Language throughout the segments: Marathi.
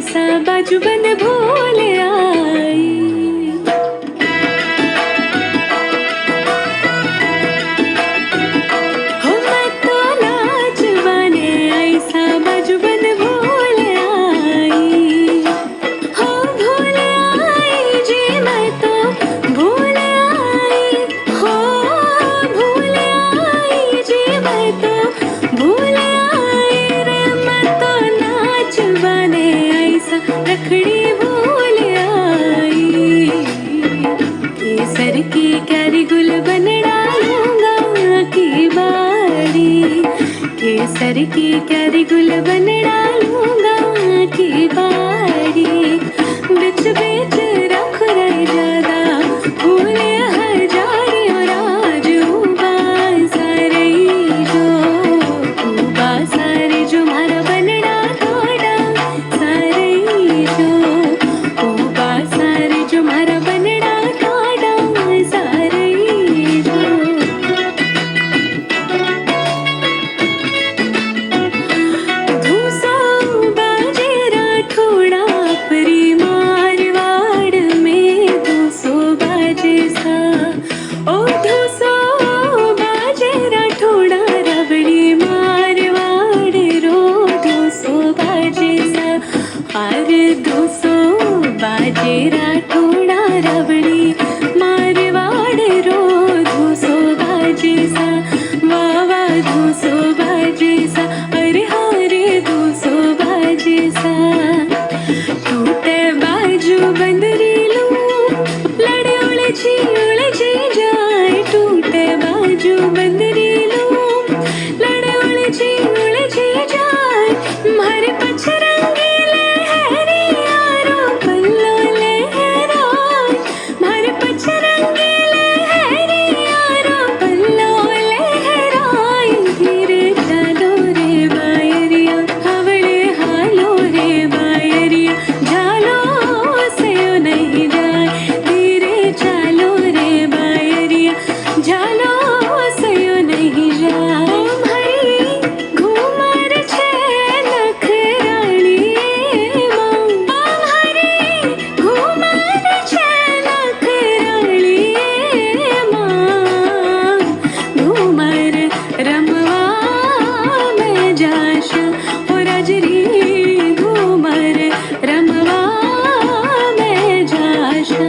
ऐसा बाजू बंद भूल आई। हो मैं तो नाचवाने ऐसा बाजू बंद भूल आई। हो भूल आई जी मैं तो भूल आई। हो भूल आई जी मैं तो भूल आई रे मैं तो नाचवाने ऐसा रखड़ी भूल आई। केसर की कैरी गुल बन डालूंगा की बाड़ी। केसर की कैरी गुल बन डालूंगा की बाड़ी। बिच बिच रख रही ज्यादा फूल हजारी और आज उबा सारे जो मारा बनना थोड़ा सारे जो उबा सारे जो मारा बनना थोड़ा सारे जो। धूसो बाजे राठोड़ा परी मारवाड़ में धूसो बाजे सा। ओ धूसो बाजे राठोड़ा रबड़ी मारवाड़ रो धूसो बाजे सा। अरे धूसो बाजे राठोड़ा रबड़ी मारवाड़ रो धूसो बाजे सा। वाह वाह धूसो बाजे सा अरे हारे धूसो बाजे सा। टूटे बाजू बंदरी लू लड़े उलझी जाए। टूटे बाजू बंदरी लू लड़े उलझी जाए। मारे पछरंगी लहरी यारो पल्लो लहराए। मारे पछरंगी लहरी यारो पल्लो लहराए। धीरे चलो रे बायरिया हवड़े हालो रे बायरिया झालो से नहीं जाए। धीरे चलो रे बायरिया झालो से नहीं जाए। हरी घूमर छे नखराली माँ। हरी घूमर छे नखराली माँ। घूमर रमवा में जाशा ओ राजरी घूमर रमवा में जाशा।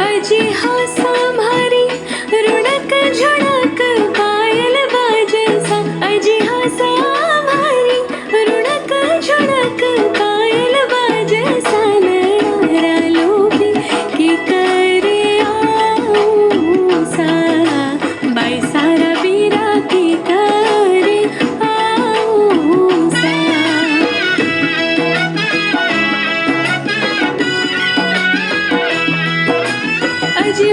अजी हाँ संभारी रुड़क झुड़क पायल बाजे सा। अजी हाँ संभारी रुड़क झुड़क पायल बाजे सा। नैरा लोभी की करे आऊं सा। बाई सारा बीरा की करे आऊं सा। अजी